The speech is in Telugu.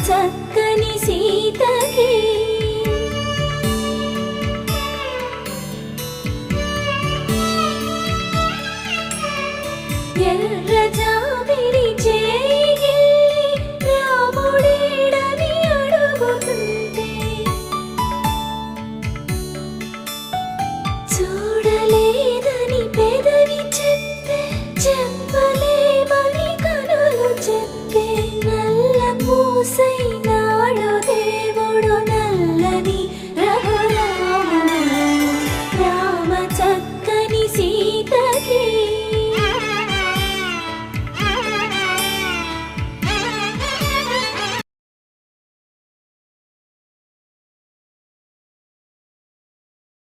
చక్కని సీతకి ఎర్ర జాబిలి చేయి రాముడేడని అడుగుతుంటే చూడలేదని పెదవి చెప్పే చెప్పలేమని కనులు చెప్పే నల్ల పూసై